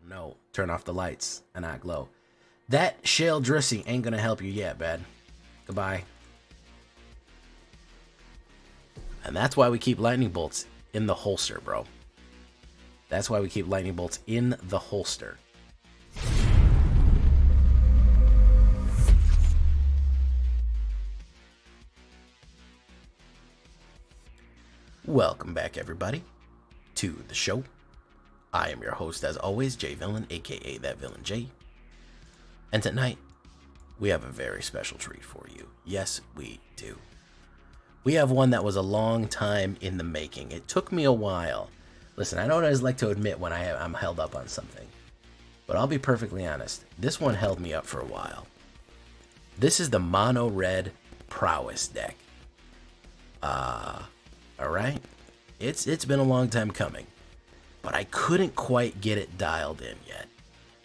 no, turn off the lights and not glow. That shale dressing ain't gonna help you yet, bud. Goodbye. And that's why we keep lightning bolts in the holster, bro. That's why we keep lightning bolts in the holster. Welcome back, everybody, to the show. I am your host, as always, J Villain, aka That Villain J. And tonight, we have a very special treat for you. Yes, we do. We have one that was a long time in the making. It took me a while. Listen, I don't always like to admit when I'm held up on something, but I'll be perfectly honest. This one held me up for a while. This is the mono red Prowess deck. Alright? It's been a long time coming, but I couldn't quite get it dialed in yet.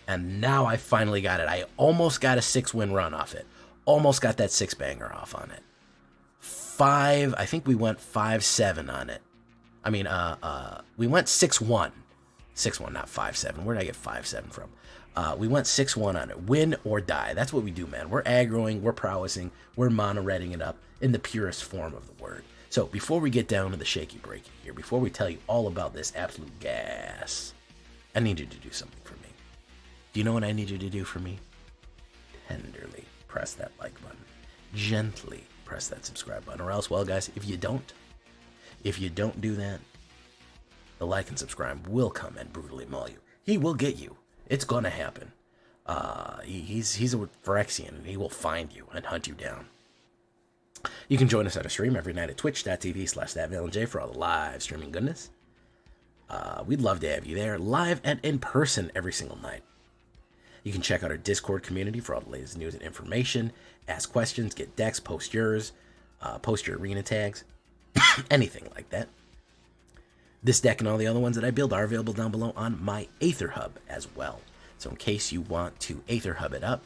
And now I finally got it. I almost got a 6-win run off it. Almost got that 6-banger off on it. I think we went 5-7 on it. I mean, we went 6-1. 6-1, not 5-7. Where did I get 5-7 from? We went 6-1 on it. Win or die. That's what we do, man. We're aggroing, we're prowessing, we're mono-redding it up in the purest form of the word. So before we get down to the shaky breaky here, before we tell you all about this absolute gas, I need you to do something for me. Do you know what I need you to do for me? Tenderly press that like button. Gently press that subscribe button. Or else, well, guys, if you don't do that, the like and subscribe will come and brutally maul you. He will get you. It's gonna happen. He's a Phyrexian, and he will find you and hunt you down. You can join us at a stream every night at twitch.tv/thatvillainj for all the live streaming goodness. We'd love to have you there, live and in person every single night. You can check out our Discord community for all the latest news and information, ask questions, get decks, post yours, post your arena tags, anything like that. This deck and all the other ones that I build are available down below on my AetherHub as well. So in case you want to AetherHub it up,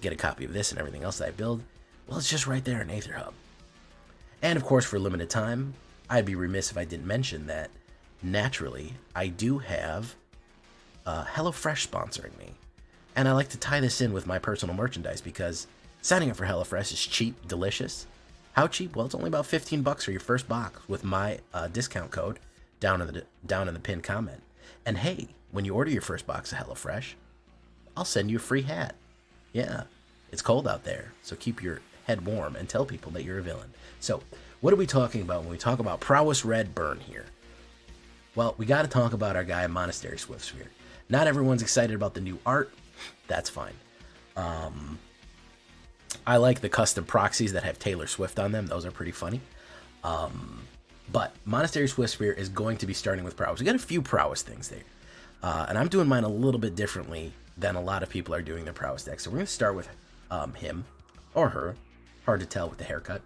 get a copy of this and everything else that I build, well, it's just right there in AetherHub. And of course, for a limited time, I'd be remiss if I didn't mention that, naturally, I do have HelloFresh sponsoring me. And I like to tie this in with my personal merchandise because signing up for HelloFresh is cheap, delicious. How cheap? Well, it's only about 15 bucks for your first box with my discount code down in the pinned comment. And hey, when you order your first box of HelloFresh, I'll send you a free hat. Yeah, it's cold out there, so keep your head warm and tell people that you're a villain. So, what are we talking about when we talk about Prowess Red Burn here? Well, we got to talk about our guy Monastery Swiftspear. Not everyone's excited about the new art. That's fine. I like the custom proxies that have Taylor Swift on them. Those are pretty funny. But Monastery Swiftspear is going to be starting with Prowess. We got a few Prowess things there. And I'm doing mine a little bit differently than a lot of people are doing their Prowess decks. So we're going to start with him or her. Hard to tell with the haircut.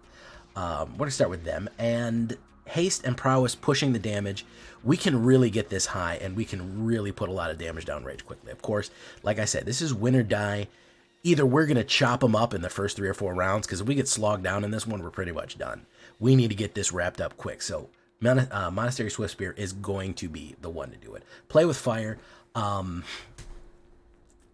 We're going to start with them. And haste and prowess pushing the damage. We can really get this high, and we can really put a lot of damage down range quickly. Of course, like I said, this is win or die. Either we're going to chop them up in the first 3 or 4 rounds, because if we get slogged down in this one, we're pretty much done. We need to get this wrapped up quick. So Monastery Swiftspear is going to be the one to do it. Play with fire.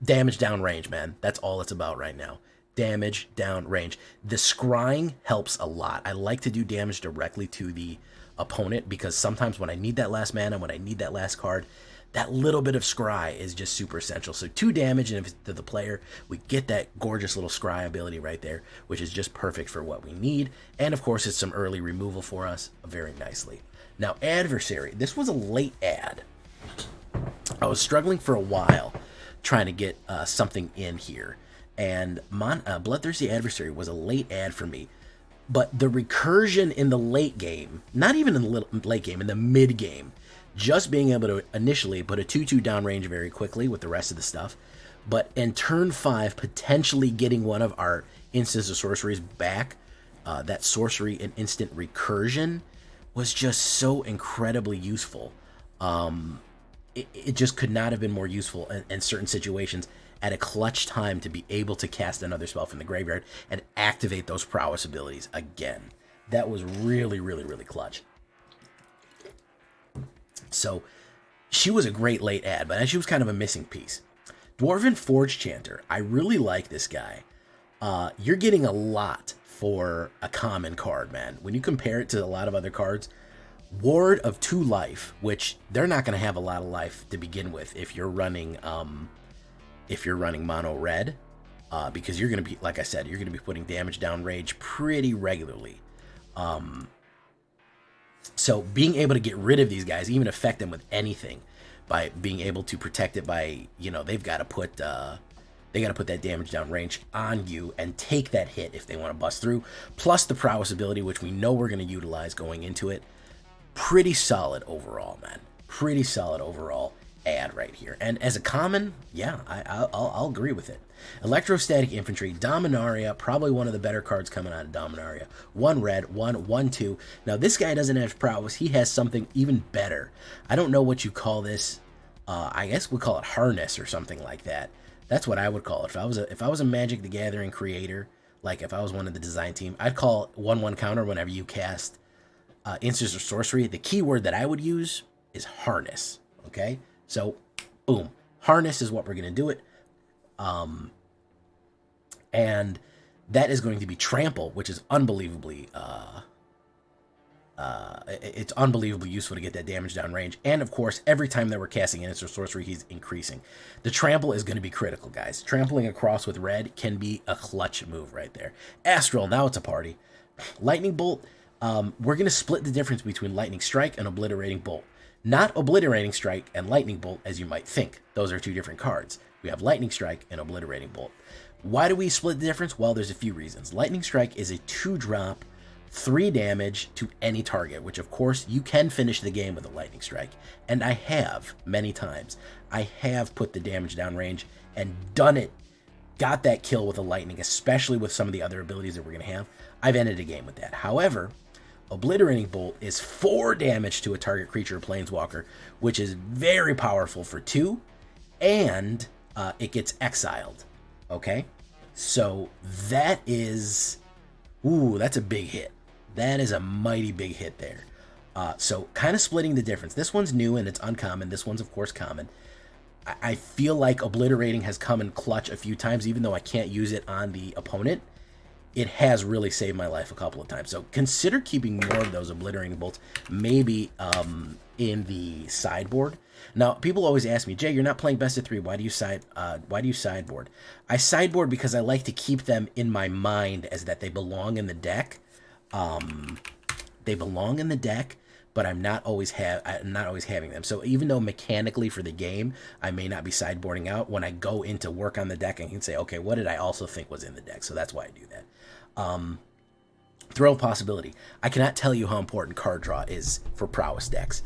Damage down range, man. That's all it's about right now. Damage down range. The scrying helps a lot. I like to do damage directly to the opponent because sometimes when I need that last mana, when I need that last card, that little bit of scry is just super essential. So 2 damage and if it's to the player, we get that gorgeous little scry ability right there, which is just perfect for what we need. And of course, it's some early removal for us very nicely. Now, Adversary. This was a late ad. I was struggling for a while trying to get something in here. And Bloodthirsty Adversary was a late ad for me. But the recursion in the late game, not even in the late game, in the mid game, just being able to initially put a 2/2 downrange very quickly with the rest of the stuff, but in turn 5, potentially getting one of our instants of sorceries back, that sorcery and instant recursion was just so incredibly useful. It just could not have been more useful in certain situations at a clutch time to be able to cast another spell from the graveyard and activate those prowess abilities again. That was really, really, really clutch. So she was a great late add, but she was kind of a missing piece. Dwarven Forge-Chanter. I really like this guy. You're getting a lot for a common card, man. When you compare it to a lot of other cards, Ward of 2 life, which they're not going to have a lot of life to begin with if you're running mono red, because you're going to be, like I said, you're going to be putting damage down rage pretty regularly. So being able to get rid of these guys, even affect them with anything, by being able to protect it by, you know, they've got to put that damage down range on you and take that hit if they want to bust through. Plus the prowess ability, which we know we're going to utilize going into it. Pretty solid overall, man. Pretty solid overall add right here. And as a common, yeah, I'll agree with it. Electrostatic Infantry, Dominaria, probably one of the better cards coming out of Dominaria. 1 red, 1/1/2. Now this guy doesn't have prowess. He has something even better. I don't know what you call this. I guess we'll call it harness or something like that. That's what I would call it. If I was a Magic the Gathering creator, like if I was one of the design team, I'd call it 1/1 counter whenever you cast instants or sorcery. The keyword that I would use is harness. Okay, so boom, harness is what we're gonna do it. And that is going to be trample, which is unbelievably it's unbelievably useful to get that damage down range. And of course, every time that we're casting instants or sorcery, he's increasing. The trample is going to be critical, guys. Trampling across with red can be a clutch move right there. Astral, now it's a party. Lightning Bolt, we're going to split the difference between Lightning Strike and Obliterating Bolt. Not Obliterating Strike and Lightning Bolt, as you might think. Those are 2 different cards. We have Lightning Strike and Obliterating Bolt. Why do we split the difference? Well, there's a few reasons. Lightning Strike is a 2-drop, 3 damage to any target, which of course you can finish the game with a Lightning Strike. And I have many times. I have put the damage down range and done it. Got that kill with a lightning, especially with some of the other abilities that we're going to have. I've ended a game with that. However, Obliterating Bolt is 4 damage to a target creature or planeswalker, which is very powerful for 2, and it gets exiled. Okay? So that is... Ooh, that's a big hit. That is a mighty big hit there. So kind of splitting the difference. This one's new and it's uncommon. This one's, of course, common. I feel like Obliterating has come in clutch a few times, even though I can't use it on the opponent. It has really saved my life a couple of times. So consider keeping more of those Obliterating Bolts, maybe in the sideboard. Now, people always ask me, Jay, you're not playing best of 3. Why do you sideboard? I sideboard because I like to keep them in my mind as that they belong in the deck. They belong in the deck, but I'm not always having them. So even though mechanically for the game, I may not be sideboarding out, when I go into work on the deck, I can say, okay, what did I also think was in the deck? So that's why I do that. Throw of Possibility. I cannot tell you how important card draw is for prowess decks.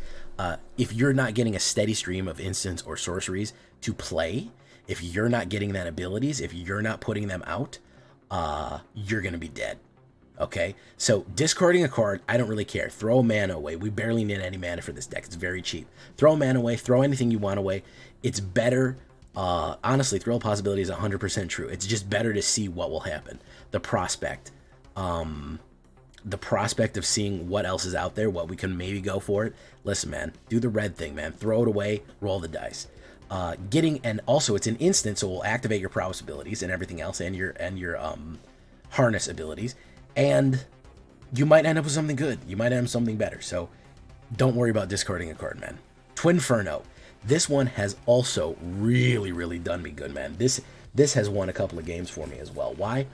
If you're not getting a steady stream of instants or sorceries to play, if you're not getting that abilities, if you're not putting them out, you're going to be dead. Okay, so discarding a card, I don't really care. Throw a mana away. We barely need any mana for this deck. It's very cheap. Throw a mana away. Throw anything you want away. It's better. Honestly, Throw of Possibility is 100% true. It's just better to see what will happen. The prospect. The prospect of seeing what else is out there, what we can maybe go for it. Listen, man, do the red thing, man. Throw it away. Roll the dice. And also it's an instant, so it will activate your prowess abilities and everything else, and your harness abilities. And you might end up with something good. You might end up with something better. So don't worry about discarding a card, man. Twinferno. This one has also really, really done me good, man. This has won a couple of games for me as well. Why?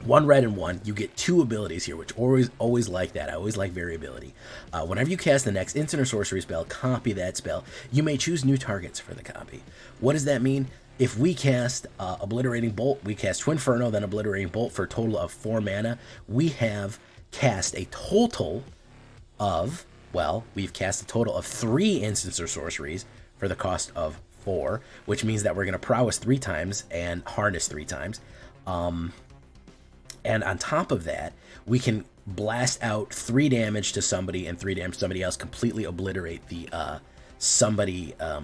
1 red and 1. You get 2 abilities here, which always like that. I always like variability. Whenever you cast the next instant or sorcery spell, copy that spell. You may choose new targets for the copy. What does that mean? If we cast Obliterating Bolt, we cast Twinferno, then Obliterating Bolt for a total of 4 mana. We have cast a total of, well, we've cast a total of 3 instants or sorceries for the cost of 4, which means that we're going to prowess 3 times and harness 3 times. And on top of that, we can blast out 3 damage to somebody and 3 damage to somebody else, completely obliterate the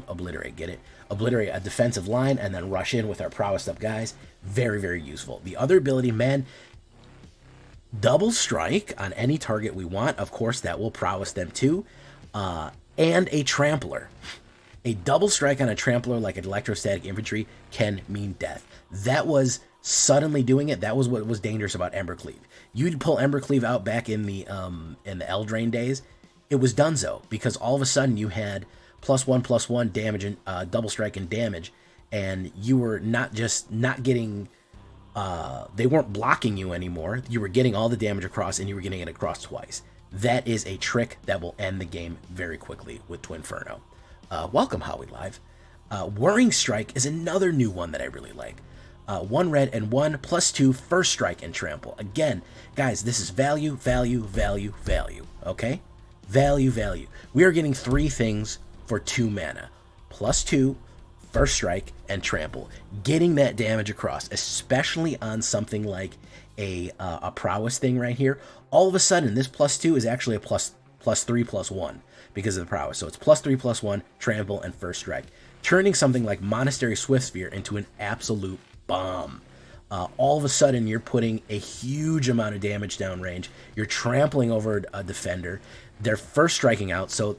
obliterate, get it? Obliterate a defensive line and then rush in with our prowess up guys. Very, very useful. The other ability, man, double strike on any target we want. Of course, that will prowess them too. and a trampler. A double strike on a trampler like an Electrostatic Infantry can mean death. That was suddenly doing it. That was what was dangerous about Embercleave. You'd pull Embercleave out back in the Eldraine days. It was donezo, because all of a sudden you had +1/+1 damage and double strike and damage, and you were not getting. They weren't blocking you anymore. You were getting all the damage across, and you were getting it across twice. That is a trick that will end the game very quickly with Twinferno. Welcome, Howie Live. Whirling Strike is another new one that I really like. 1 red and 1 +2 first strike and trample. Again, guys, this is value, value, value, value. Okay? Value, value. We are getting 3 things for 2 mana. +2, first strike, and trample. Getting that damage across, especially on something like a prowess thing right here. All of a sudden, this +2 is actually a +3/+1 because of the prowess. So it's +3/+1, trample, and first strike. Turning something like Monastery Swiftspear into an absolute bomb. All of a sudden, you're putting a huge amount of damage downrange. You're trampling over a defender. They're first striking out, so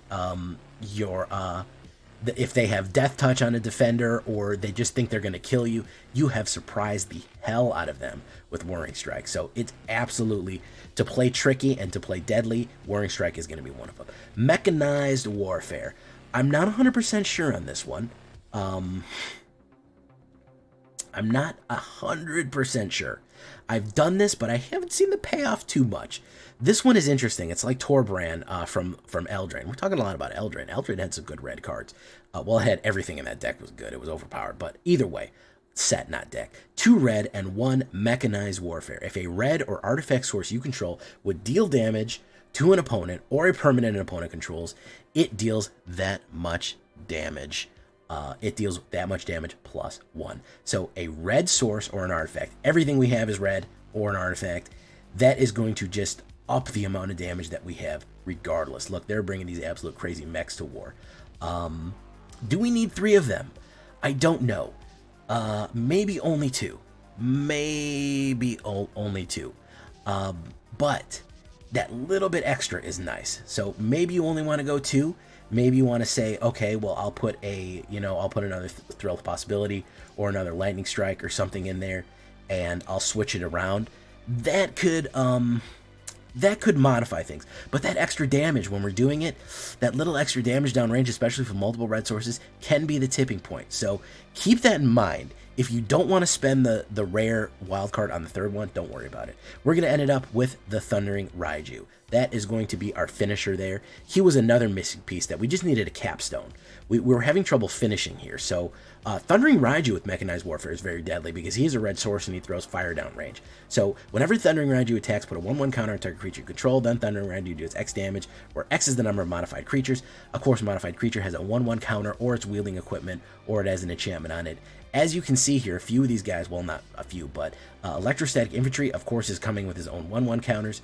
if they have death touch on a defender or they just think they're going to kill you, you have surprised the hell out of them with Whirling Strike. So it's absolutely, to play tricky and to play deadly, Whirling Strike is going to be one of them. Mechanized Warfare. I'm not 100% sure on this one. I'm not 100% sure. I've done this, but I haven't seen the payoff too much. This one is interesting. It's like Torbran from Eldraine. We're talking a lot about Eldraine. Eldraine had some good red cards. Well, it had everything in that deck was good. It was overpowered. But either way, set, not deck. 2 red and 1 Mechanized Warfare. If a red or artifact source you control would deal damage to an opponent or a permanent an opponent controls, it deals that much damage. It deals that much damage +1. So a red source or an artifact, everything we have is red or an artifact, that is going to just up the amount of damage that we have regardless. Look, they're bringing these absolute crazy mechs to war. Do we need 3 of them? I don't know. Maybe only 2. Maybe only 2. But that little bit extra is nice. So maybe you only want to go 2. Maybe you want to say, okay, well, I'll put another Thrill of Possibility or another Lightning Strike or something in there, and I'll switch it around. That could modify things. But that extra damage when we're doing it, that little extra damage downrange, especially from multiple red sources, can be the tipping point. So keep that in mind. If you don't want to spend the rare wildcard on the 3rd one, don't worry about it. We're going to end it up with the Thundering Raiju. That is going to be our finisher there. He was another missing piece that we just needed a capstone. We were having trouble finishing here. So Thundering Raiju with Mechanized Warfare is very deadly because he is a red source and he throws fire down range. So whenever Thundering Raiju attacks, put a 1/1 counter on target creature you control, then Thundering Raiju deals X damage, where X is the number of modified creatures. Of course, a modified creature has a 1/1 counter, or it's wielding equipment, or it has an enchantment on it. As you can see here, a few of these guys, well, not a few, but Electrostatic Infantry, of course, is coming with his own 1/1 counters.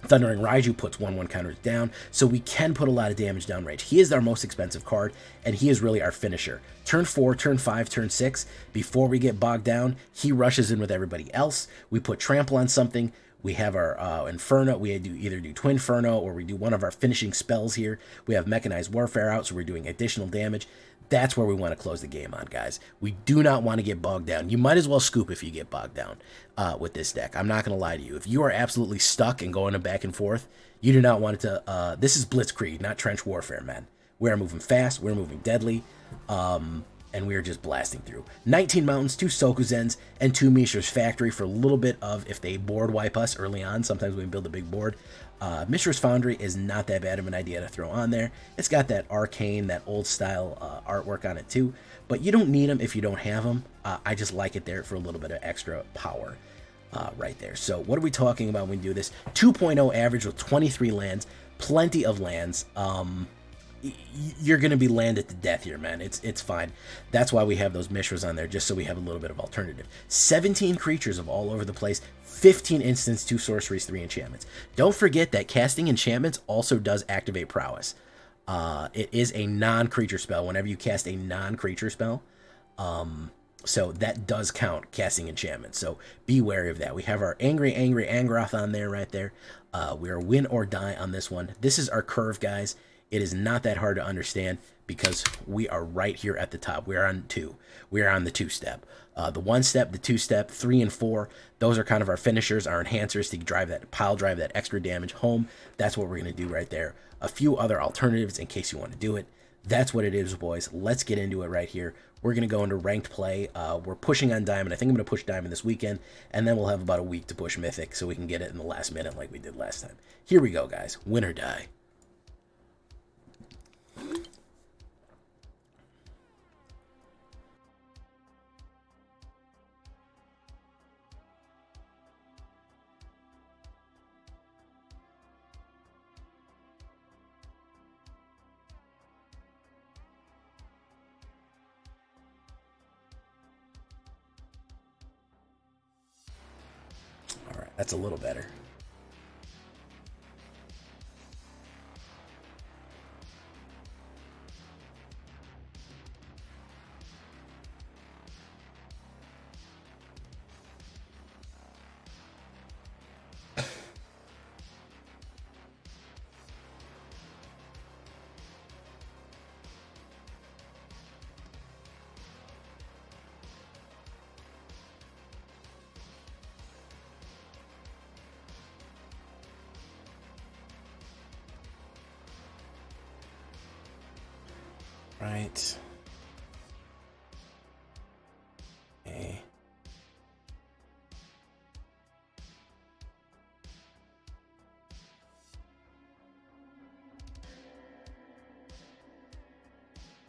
Thundering Raiju puts 1/1 counters down, so we can put a lot of damage down range. He is our most expensive card, and he is really our finisher. Turn 4, turn 5, turn 6, before we get bogged down, he rushes in with everybody else. We put Trample on something. We have our Inferno. We either do Twinferno or we do one of our finishing spells here. We have Mechanized Warfare out, so we're doing additional damage. That's where we want to close the game on, guys. We do not want to get bogged down. You might as well scoop if you get bogged down with this deck. I'm not going to lie to you. If you are absolutely stuck and going back and forth, you do not want it to... this is Blitzkrieg, not Trench Warfare, man. We are moving fast. We're moving deadly. And we are just blasting through. 19 Mountains, 2 Sokenzans, and 2 Mishra's Factory for a little bit of if they board wipe us early on. Sometimes we can build a big board. Mishra's Foundry is not that bad of an idea to throw on there. It's got that arcane, that old style artwork on it too. But you don't need them if you don't have them. I just like it there for a little bit of extra power right there. So what are we talking about when we do this? 2.0 average with 23 lands. Plenty of lands. You're going to be landed to death here, man. It's fine. That's why we have those Mishras on there, just so we have a little bit of alternative. 17 creatures of all over the place, 15 instants, 2 sorceries, 3 enchantments. Don't forget that casting enchantments also does activate prowess. It is a non-creature spell. Whenever you cast a non-creature spell, So that does count casting enchantments. So be wary of that. We have our Angry Angroth on there right there. We are win or die on this one. This is our curve, guys. It is not that hard to understand because we are right here at the top. We are on 2. We are on the 2-step. The 1-step, the 2-step, 3 and 4, those are kind of our finishers, our enhancers to drive that pile drive, that extra damage home. That's what we're going to do right there. A few other alternatives in case you want to do it. That's what it is, boys. Let's get into it right here. We're going to go into ranked play. We're pushing on Diamond. I think I'm going to push Diamond this weekend, and then we'll have about a week to push Mythic so we can get it in the last minute like we did last time. Here we go, guys. Win or die. All right, that's a little better. Right. Okay.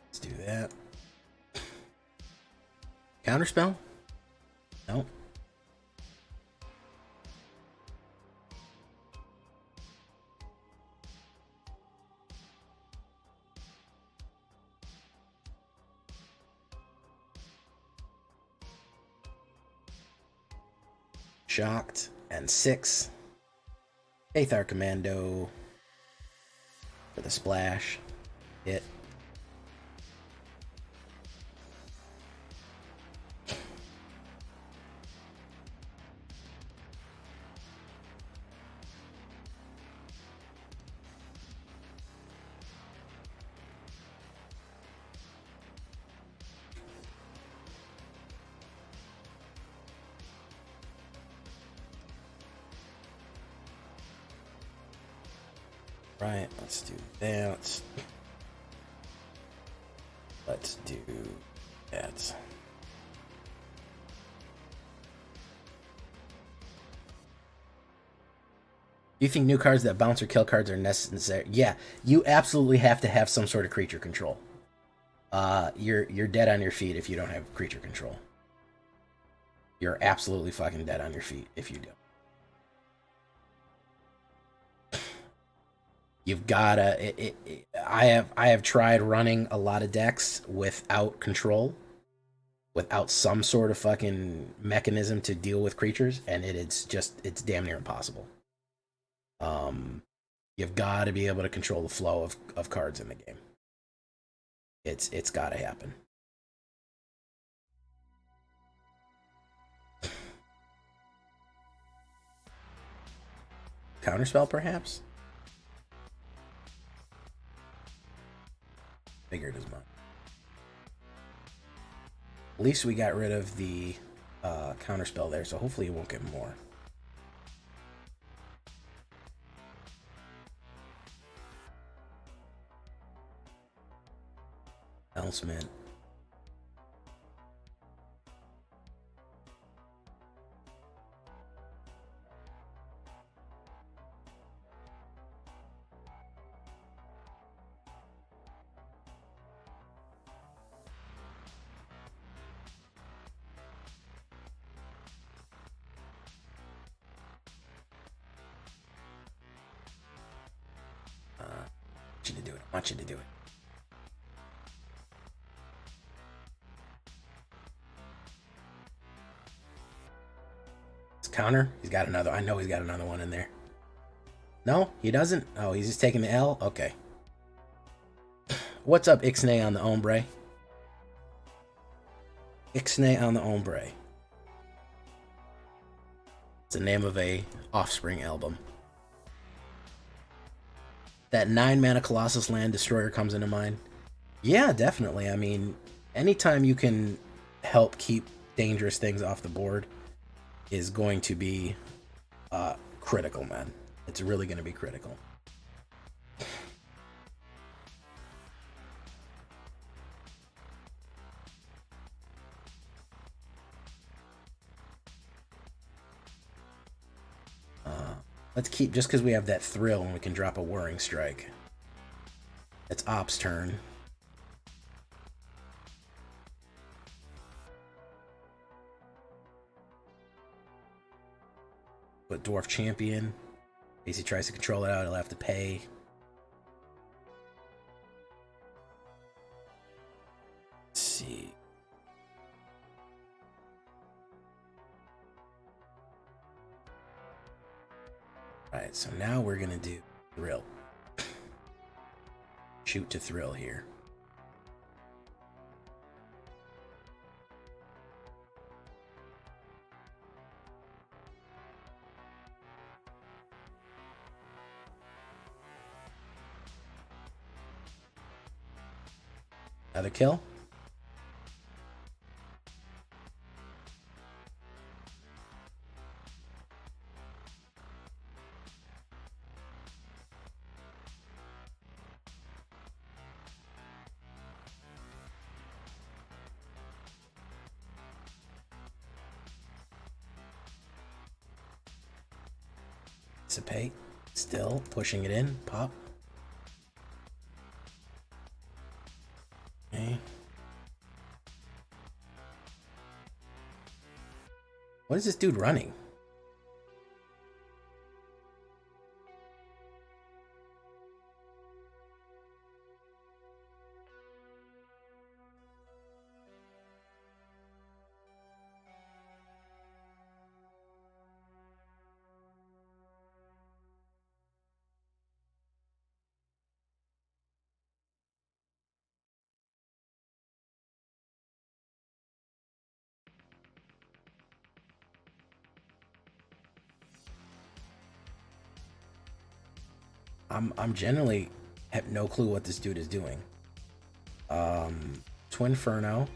Let's do that. Counterspell? No. Shocked and 6. Aethar Commando for the splash. Hit. Right, let's do that. Let's do that. Do you think new cards that bounce or kill cards are necessary? Yeah, you absolutely have to have some sort of creature control. You're dead on your feet if you don't have creature control. You're absolutely fucking dead on your feet if you don't. You've gotta. I have tried running a lot of decks without control, without some sort of fucking mechanism to deal with creatures, and it's damn near impossible. You've got to be able to control the flow of cards in the game. It's got to happen. Counterspell, perhaps. Figured as much. At least we got rid of the counterspell there, so hopefully it won't get more. Elsmint. I want you to do it. I want you to do it. It's counter. He's got another. I know he's got another one in there. No, he doesn't. Oh, he's just taking the L. Okay. What's up, Ixnay on the Ombre? Ixnay on the Ombre. It's the name of a Offspring album. That 9-mana Colossus Land Destroyer comes into mind. Yeah, definitely. I mean, anytime you can help keep dangerous things off the board is going to be critical, man. It's really going to be critical. Let's keep, just because we have that thrill and we can drop a Whirling Strike. It's Op's turn. But Dwarf Champion, as he tries to control it out, he'll have to pay. Let's see. Alright, so now we're gonna do Thrill. Shoot to Thrill here. Another kill. Dissipate. Still pushing it in. Pop. Okay. What is this dude running? I'm generally have no clue what this dude is doing. Twinferno.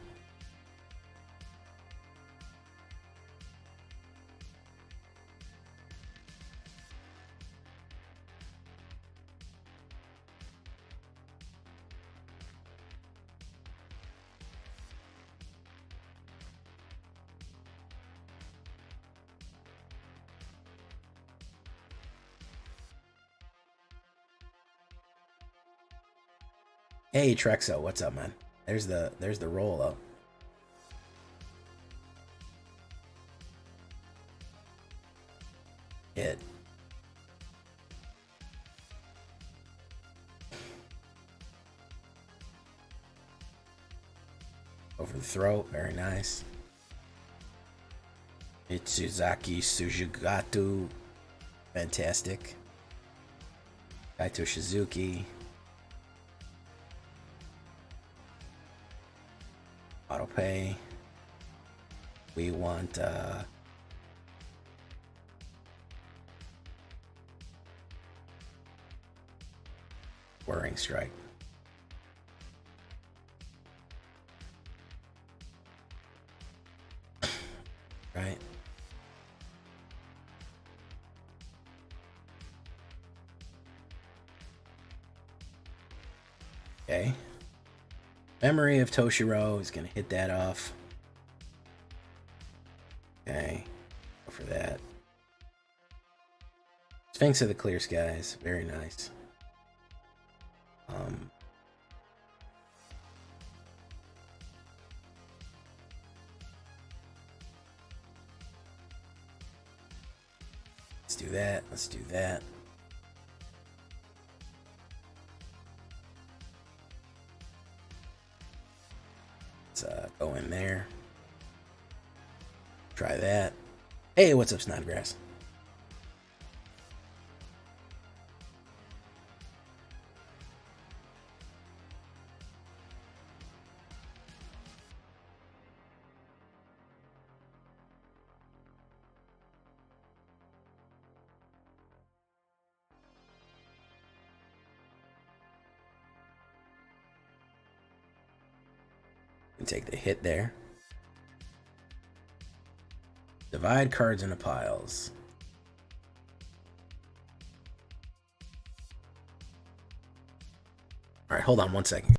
Hey Trexo, what's up, man? There's the roll though. Hit. Over the throat, very nice. Itsuzaki Sujigatu, fantastic. Kaito Shizuki. Auto pay. We want Whirling Strike. Right. Okay. Memory of Toshiro is going to hit that off. Okay. Go for that. Sphinx of the Clear Skies. Very nice. Let's do that. Let's do that. Let's go in there. Try that. Hey, what's up, Snodgrass? can take the hit there. Divide cards into piles. All right, hold on one second.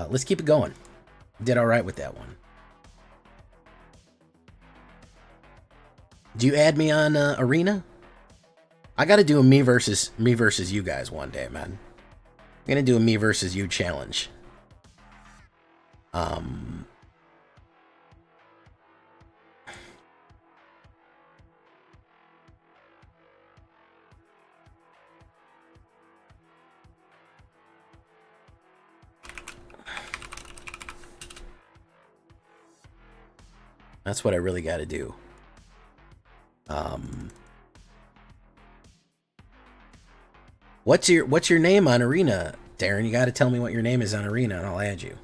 Let's keep it going. Did all right with that one. Do you add me on Arena? I got to do a me versus you guys one day, man. I'm gonna do a me versus you challenge. That's what I really got to do. What's your name on Arena, Darren? You got to tell me what your name is on Arena, and I'll add you.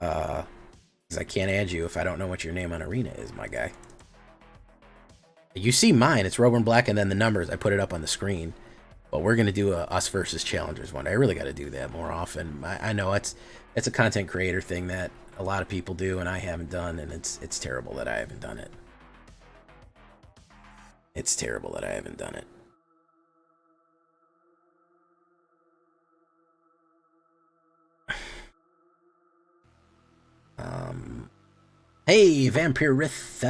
Because I can't add you if I don't know what your name on Arena is, my guy. You see mine. It's Rowan Black, and then the numbers. I put it up on the screen. But we're gonna do a us versus challengers one. I really got to do that more often. I know it's a content creator thing that a lot of people do, and I haven't done, and it's terrible that I haven't done it. It's terrible that I haven't done it. Hey, Vampirith,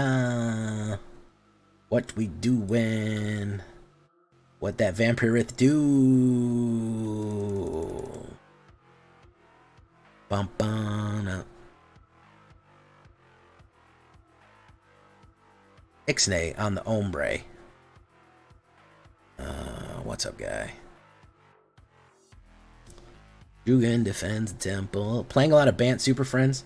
what we doing? What that Vampirith do? Bump on up. Ixnay on the Ombre. What's up, guy? Jugan defends the temple. Playing a lot of Bant Super Friends.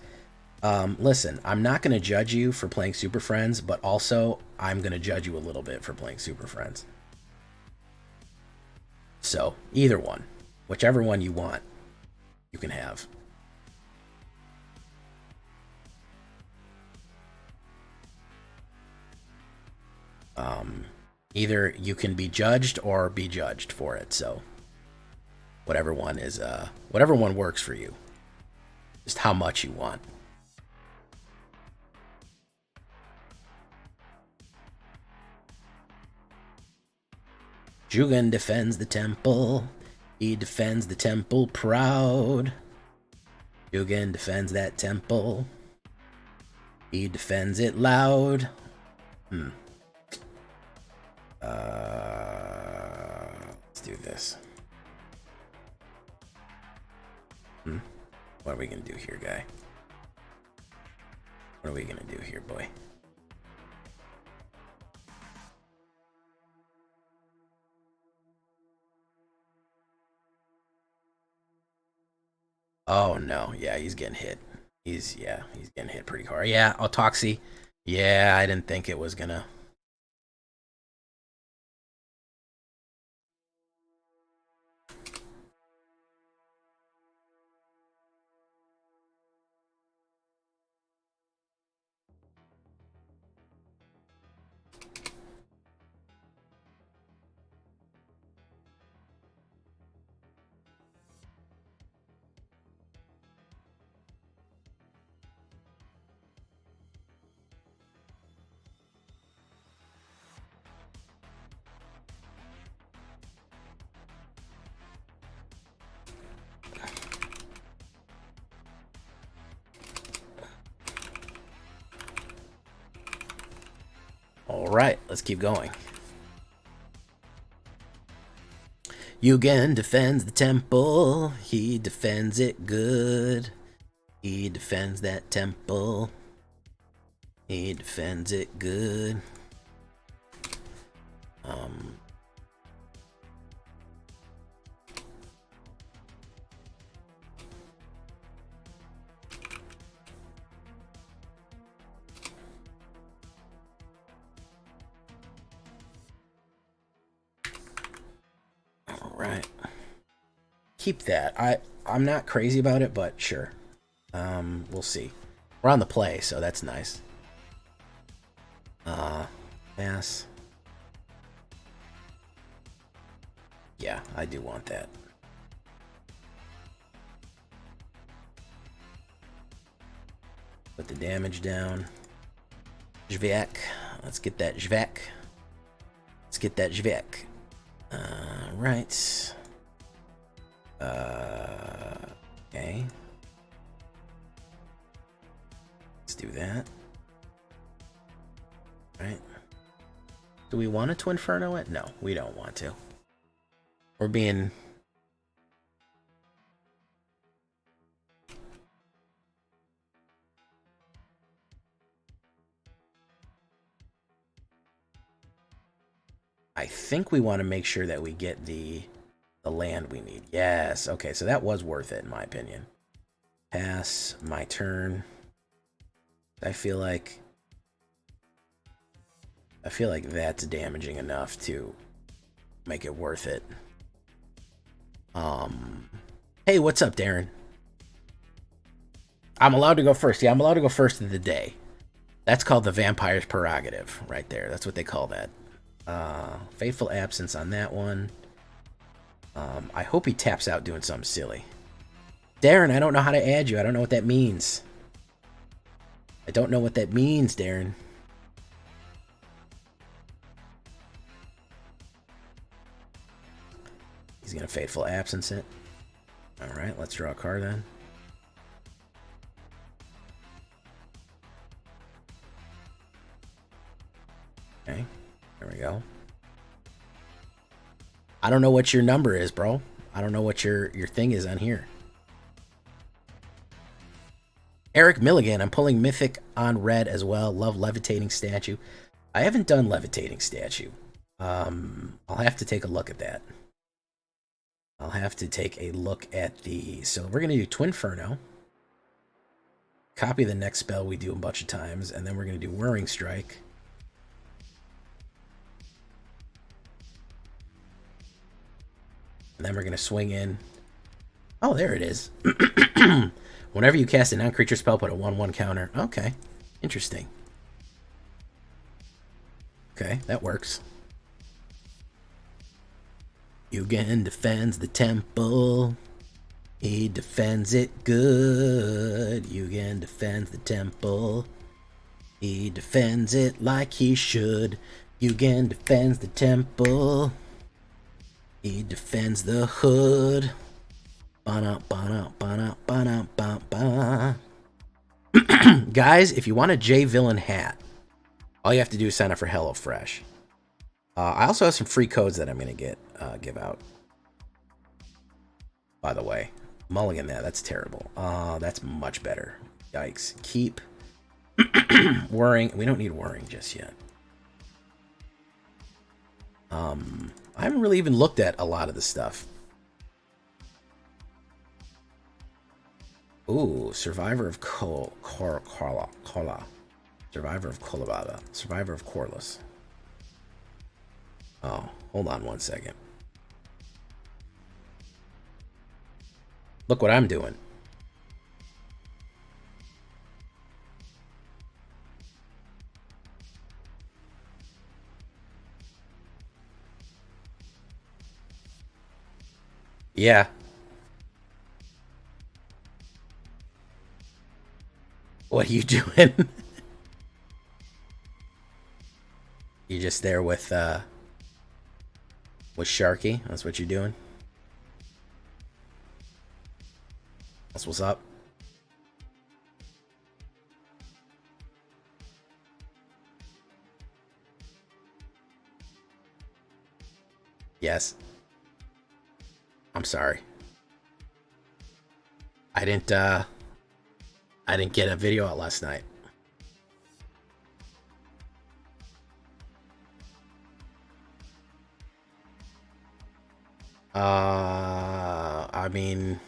Listen, I'm not going to judge you for playing Super Friends, but also I'm going to judge you a little bit for playing Super Friends. So, either one. Whichever one you want, you can have. Either you can be judged or be judged for it, so whatever one is, whatever one works for you. Just how much you want. Jugan defends the temple. He defends the temple proud. Jugan defends that temple. He defends it loud. Let's do this. What are we gonna do here, guy? What are we gonna do here, boy? Oh no, yeah, he's getting hit. He's getting hit pretty hard. Yeah, Autoxy. Yeah, I didn't think it was gonna. Alright, let's keep going. Yugen defends the temple. He defends it good. He defends that temple. He defends it good. Alright. Keep that. I'm not crazy about it, but sure. We'll see. We're on the play, so that's nice. Pass. Yeah, I do want that. Put the damage down. Zvek. Let's get that Zvek. Let's get that Zvek. Right. Okay. Let's do that. Right. Do we want to Twinferno it? No, we don't want to. We're being... I think we want to make sure that we get the land we need. Yes, okay, so that was worth it in my opinion. Pass, my turn. I feel like that's damaging enough to make it worth it. Hey, what's up, Darren? I'm allowed to go first. Yeah, I'm allowed to go first of the day. That's called the vampire's prerogative right there. That's what they call that. Fateful absence on that one. I hope he taps out doing something silly. Darren, I don't know how to add you. I don't know what that means. I don't know what that means, Darren. He's going to Fateful Absence it. Alright, let's draw a card then. Okay, there we go. I don't know what your number is, bro. I don't know what your thing is on here. Eric Milligan, I'm pulling Mythic on red as well. Love Levitating Statue. I haven't done Levitating Statue. I'll have to take a look at that. I'll have to take a look at the... So we're going to do Twinferno. Copy the next spell we do a bunch of times. And then we're going to do Whirling Strike. And then we're going to swing in. Oh, there it is. Whenever you cast a non-creature spell, put a 1/1 counter. Okay. Interesting. Okay, that works. Yugen defends the temple. He defends it good. Yugen defends the temple. He defends it like he should. Yugen defends the temple. He defends the hood. Guys, if you want a J Villain hat, all you have to do is sign up for HelloFresh. I also have some free codes that I'm going to give out. By the way, mulligan that's terrible. That's much better. Yikes. Keep Whirring. We don't need Whirring just yet. I haven't really even looked at a lot of the stuff. Ooh, Survivor of Kola. Survivor of Kolababa. Survivor of Corliss. Oh, hold on one second. Look what I'm doing. Yeah. What are you doing? You just there with Sharky? That's what you're doing? That's what's up. Yes. I'm sorry. I didn't get a video out last night. I mean,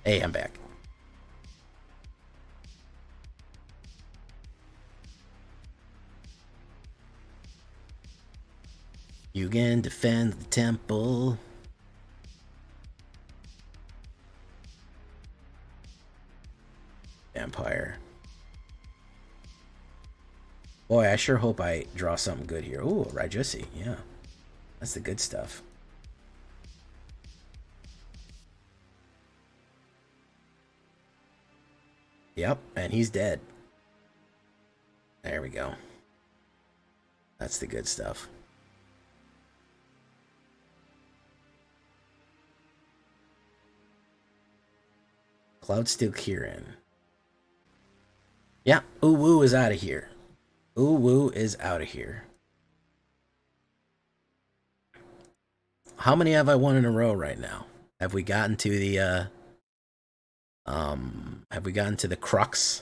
hey, I'm back. You can defend the temple. Vampire. Boy, I sure hope I draw something good here. Ooh, Raiju, yeah. That's the good stuff. Yep, and he's dead. There we go. That's the good stuff. Cloudsteel Kieran. Yeah, Uwu is out of here. Uwu is out of here. How many have I won in a row right now? Have we gotten to the have we gotten to the crux?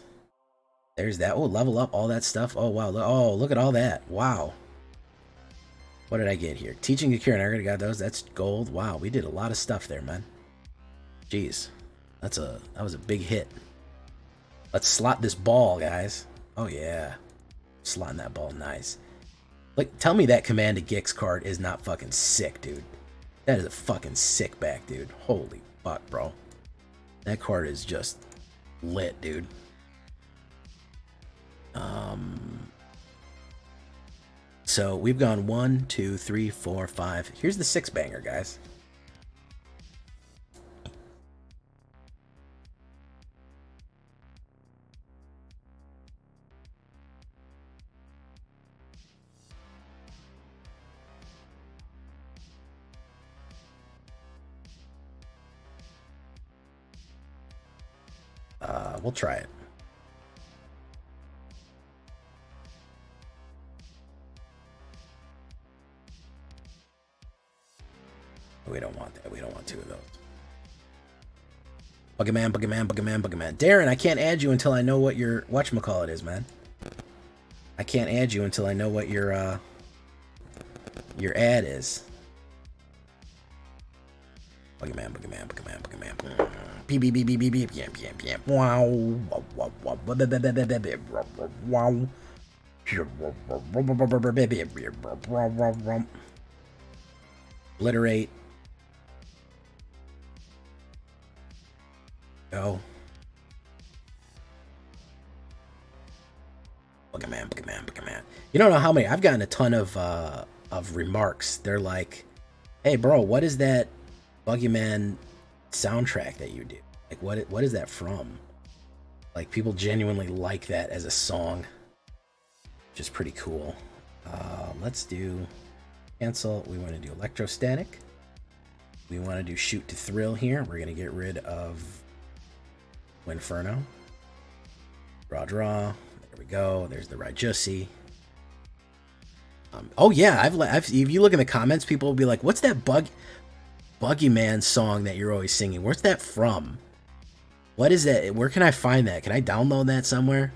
There's that. Oh, level up, all that stuff. Oh wow. Oh, look at all that. Wow. What did I get here? Teaching Kieran. I already got those. That's gold. Wow, we did a lot of stuff there, man. Jeez. That was a big hit. Let's slot this ball, guys. Oh yeah. Slotting that ball nice. Like, tell me that Command Gix card is not fucking sick, dude. That is a fucking sick back, dude. Holy fuck, bro. That card is just lit, dude. So we've gone 1, 2, 3, 4, 5. Here's the 6-banger, guys. We'll try it. We don't want that. We don't want 2 of those. Buggerman, Buggerman, Buggerman, Buggerman. Darren, I can't add you until I know what your whatchamacallit is, man. I can't add you until I know what your ad is. Buggerman, Buggerman, Buggerman, Buggerman. Beep, beep, beep, beep, beep, beep, yamp, yamp, yamp. Wow. Wow. Obliterate. Go. Buggerman, Buggerman, Buggerman. You don't know how many. I've gotten a ton of remarks. They're like, hey, bro, what is that Buggerman soundtrack that you do? Like, what is that from? Like, people genuinely like that as a song, which is pretty cool. Let's do cancel. We want to do electrostatic. We want to do shoot to thrill here. We're going to get rid of Twinferno. Draw. There we go. There's the Raiju. Oh yeah, I've if you look in the comments, people will be like, "What's that Buggy Man song that you're always singing? Where's that from? What is that? Where can I find that? Can I download that somewhere?"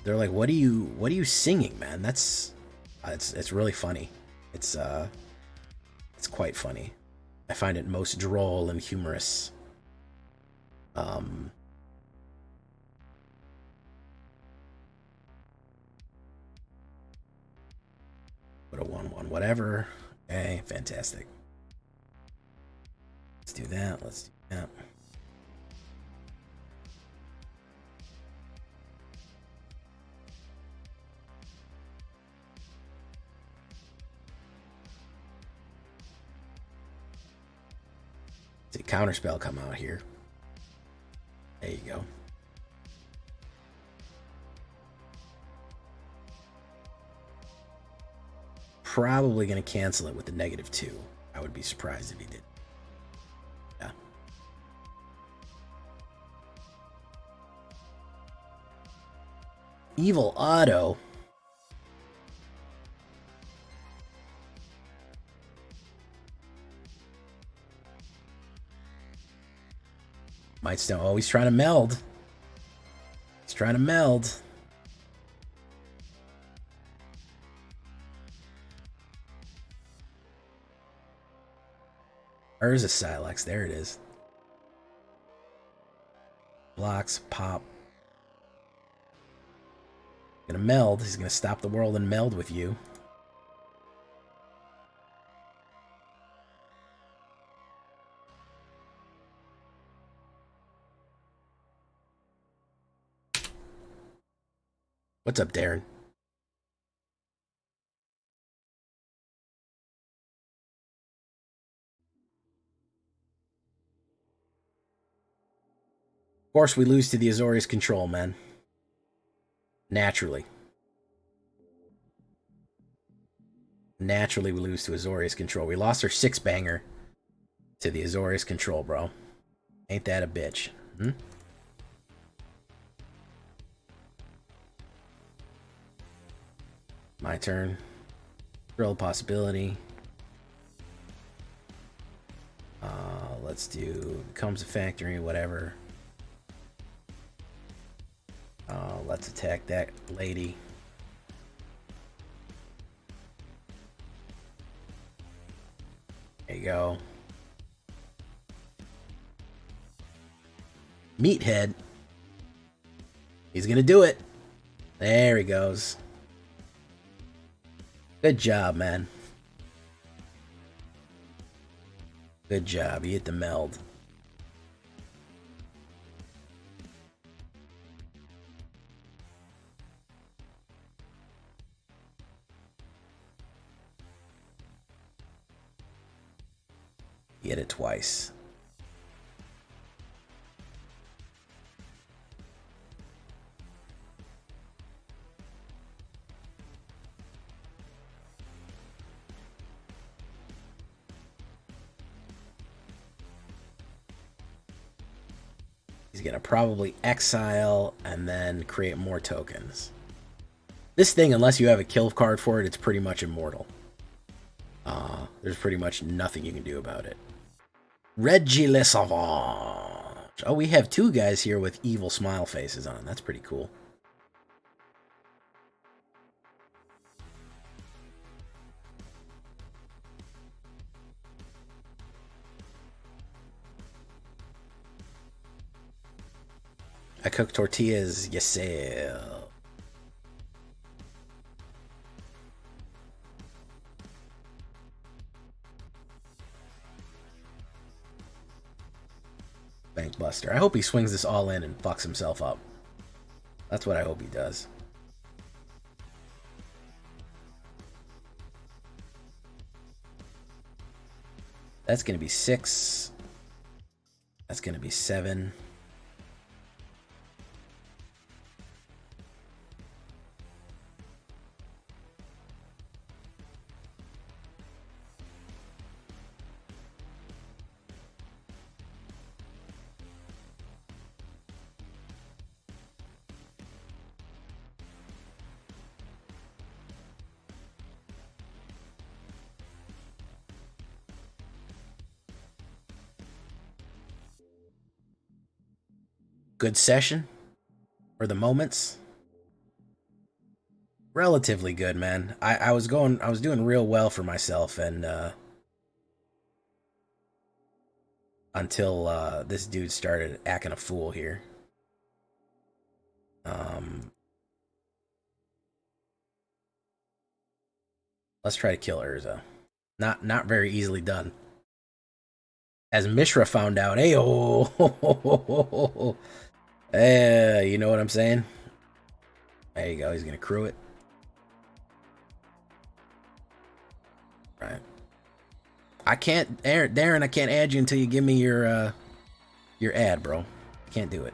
They're like, "What are you singing, man? That's it's really funny. It's quite funny. I find it most droll and humorous." Put a 1/1, whatever. Okay, fantastic. Let's do that. Let's do that. See, counterspell come out here. There you go. Probably going to cancel it with the -2. I would be surprised if he did. Yeah. Evil Auto. Might still always trying to meld. He's trying to meld. There's a Silex. There it is. Blocks, pop. Gonna meld. He's gonna stop the world and meld with you. What's up, Darren? Of course, we lose to the Azorius control, man. Naturally. Naturally, we lose to Azorius control. We lost our 6-banger to the Azorius control, bro. Ain't that a bitch? Hmm? My turn. Thrill possibility. Let's do becomes a factory, whatever. Let's attack that lady. There you go. Meathead. He's gonna do it. There he goes. Good job, man. Good job. You hit the meld. You hit it twice. He's going to probably exile and then create more tokens. This thing, unless you have a kill card for it, it's pretty much immortal. There's pretty much nothing you can do about it. Reggie Savage. Oh, we have 2 guys here with evil smile faces on. That's pretty cool. I cook tortillas yourself. Bank Buster. I hope he swings this all in and fucks himself up. That's what I hope he does. That's going to be 6. That's going to be 7. Good session for the moments. Relatively good, man. I was doing real well for myself, and until this dude started acting a fool here. Let's try to kill Urza. Not very easily done. As Mishra found out, hey, oh, you know what I'm saying? There you go. He's gonna crew it. Right. I can't, Darren. I can't add you until you give me your ad, bro. Can't do it.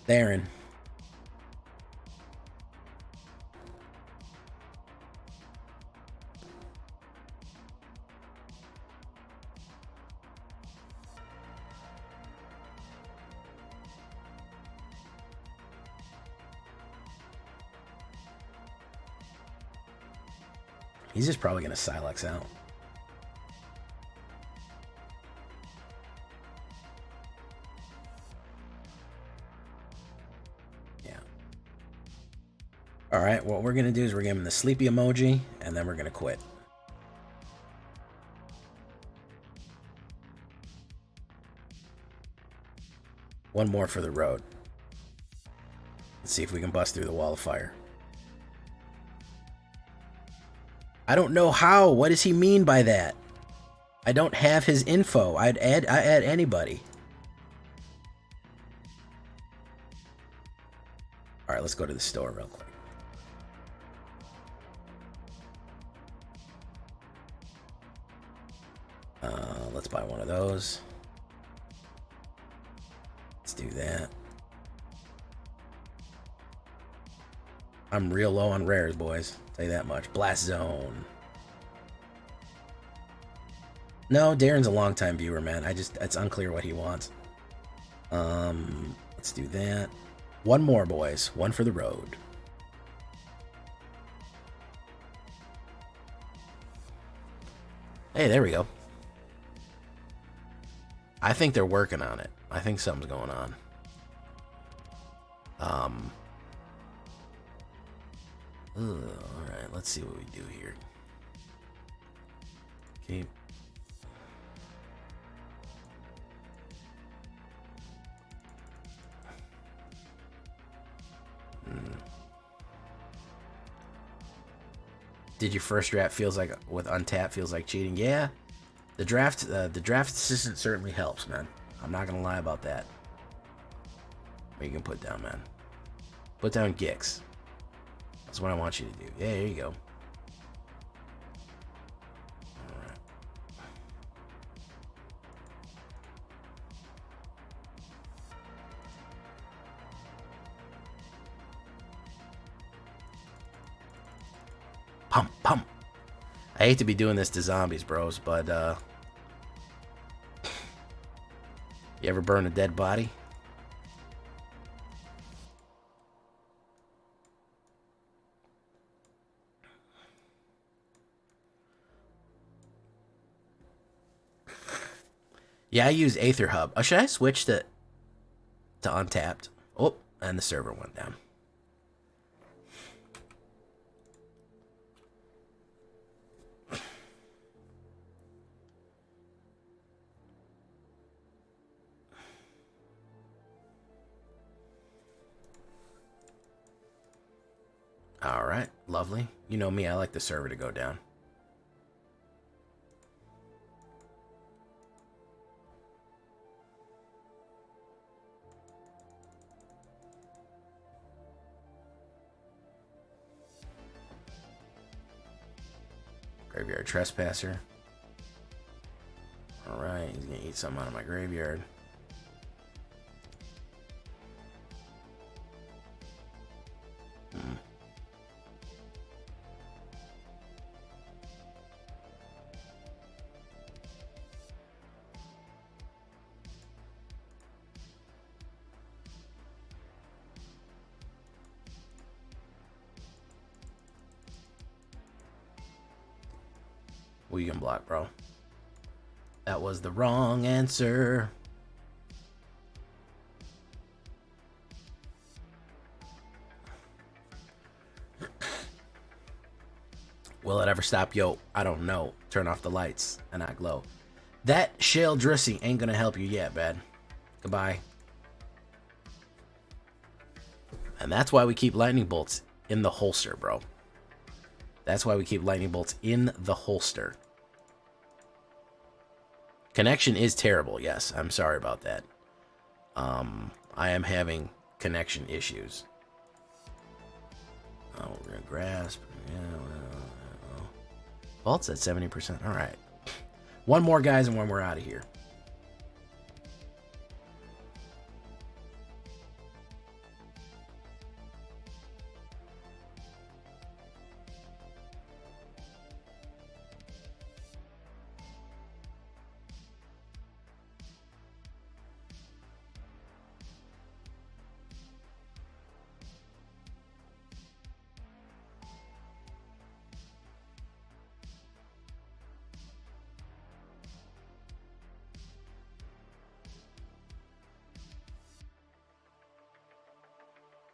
Darren. He's just probably going to Silex out. Yeah. Alright, what we're going to do is we're giving him the sleepy emoji, and then we're going to quit. One more for the road. Let's see if we can bust through the wall of fire. I don't know how. What does he mean by that? I don't have his info. I add anybody. All right, let's go to the store real quick. Let's buy one of those. Let's do that. I'm real low on rares, boys. Tell you that much. Blast Zone. No, Darren's a longtime viewer, man. It's unclear what he wants. Let's do that. One more, boys. One for the road. Hey, there we go. I think they're working on it. I think something's going on. Alright, let's see what we do here. Okay. Did your first draft feels like with untap feels like cheating? Yeah. The draft assistant certainly helps, man. I'm not gonna lie about that. What you can put down, man? Put down Gix. That's what I want you to do. Yeah, there you go. Alright. Pump. I hate to be doing this to zombies, bros, but you ever burn a dead body? Yeah, I use AetherHub. Oh, should I switch to Untapped? Oh, and the server went down. Alright, lovely. You know me, I like the server to go down. Graveyard Trespasser. Alright, he's gonna eat something out of my graveyard. What you can block, bro? That was the wrong answer. Will it ever stop? Yo, I don't know. Turn off the lights and I glow. That shale dressing ain't gonna help you yet, man. Goodbye. And that's why we keep lightning bolts in the holster, bro. That's why we keep lightning bolts in the holster. Connection is terrible, yes. I'm sorry about that. I am having connection issues. Oh, we're gonna grasp. Yeah, well. Bolt's at 70%. All right. One more, guys, and when we're out of here.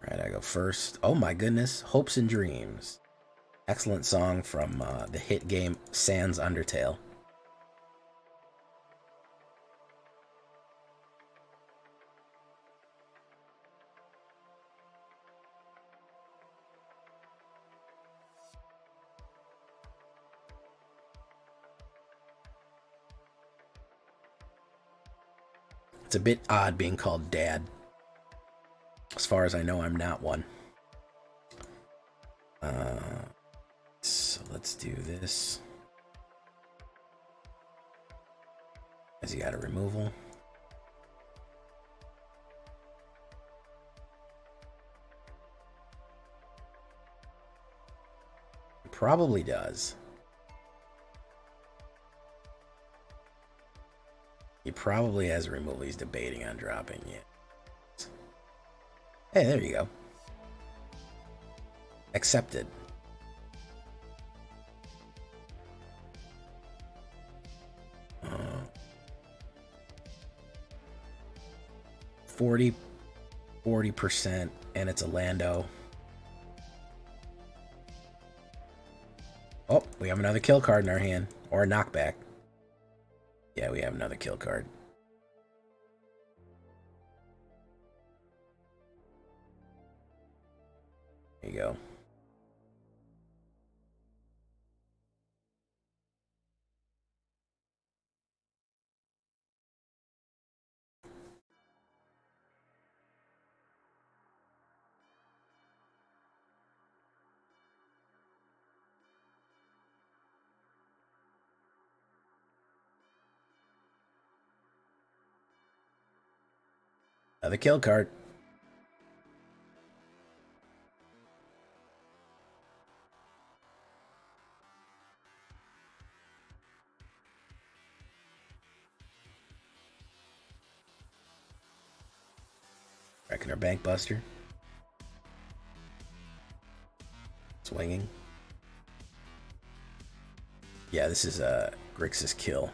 All right, I go first. Oh my goodness, Hopes and Dreams. Excellent song from the hit game Sans Undertale. It's a bit odd being called Dad. As far as I know, I'm not one. So let's do this. As you got a removal. Probably does. He probably has a removal. He's debating on dropping it. Hey, there you go. Accepted. Uh, 40%, and it's a Lando. Oh, we have another kill card in our hand. Or a knockback. Yeah, we have another kill card. There you go. Another kill card. Reckoner Bankbuster. Swinging. Yeah, this is Grixis kill.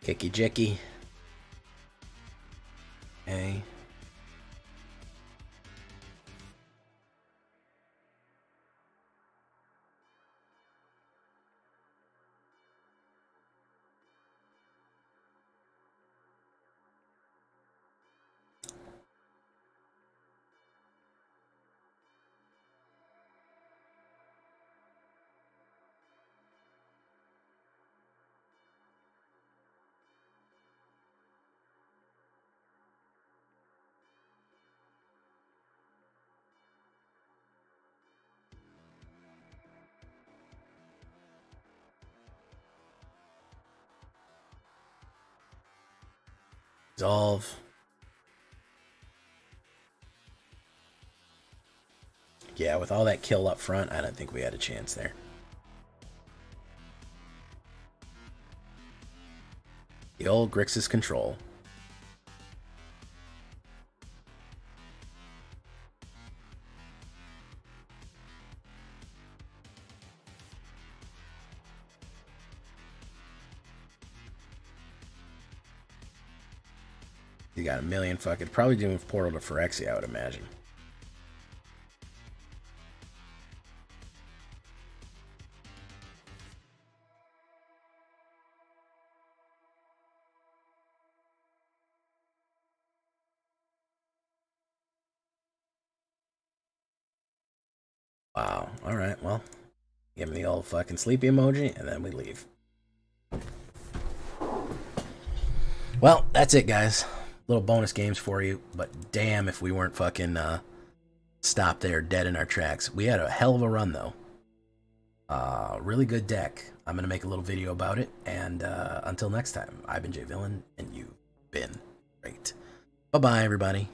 Kicky Jicky. Okay. Resolve. Yeah, with all that kill up front, I don't think we had a chance there. The old Grixis control. You got a million fucking... Probably doing Portal to Phyrexia, I would imagine. Wow. Alright, well. Give him the old fucking sleepy emoji, and then we leave. Well, that's it, guys. Little bonus games for you, but damn if we weren't fucking stopped there dead in our tracks. We had a hell of a run, though. Really good deck. I'm going to make a little video about it, and until next time, I've been Jay Villain, and you've been great. Bye-bye, everybody.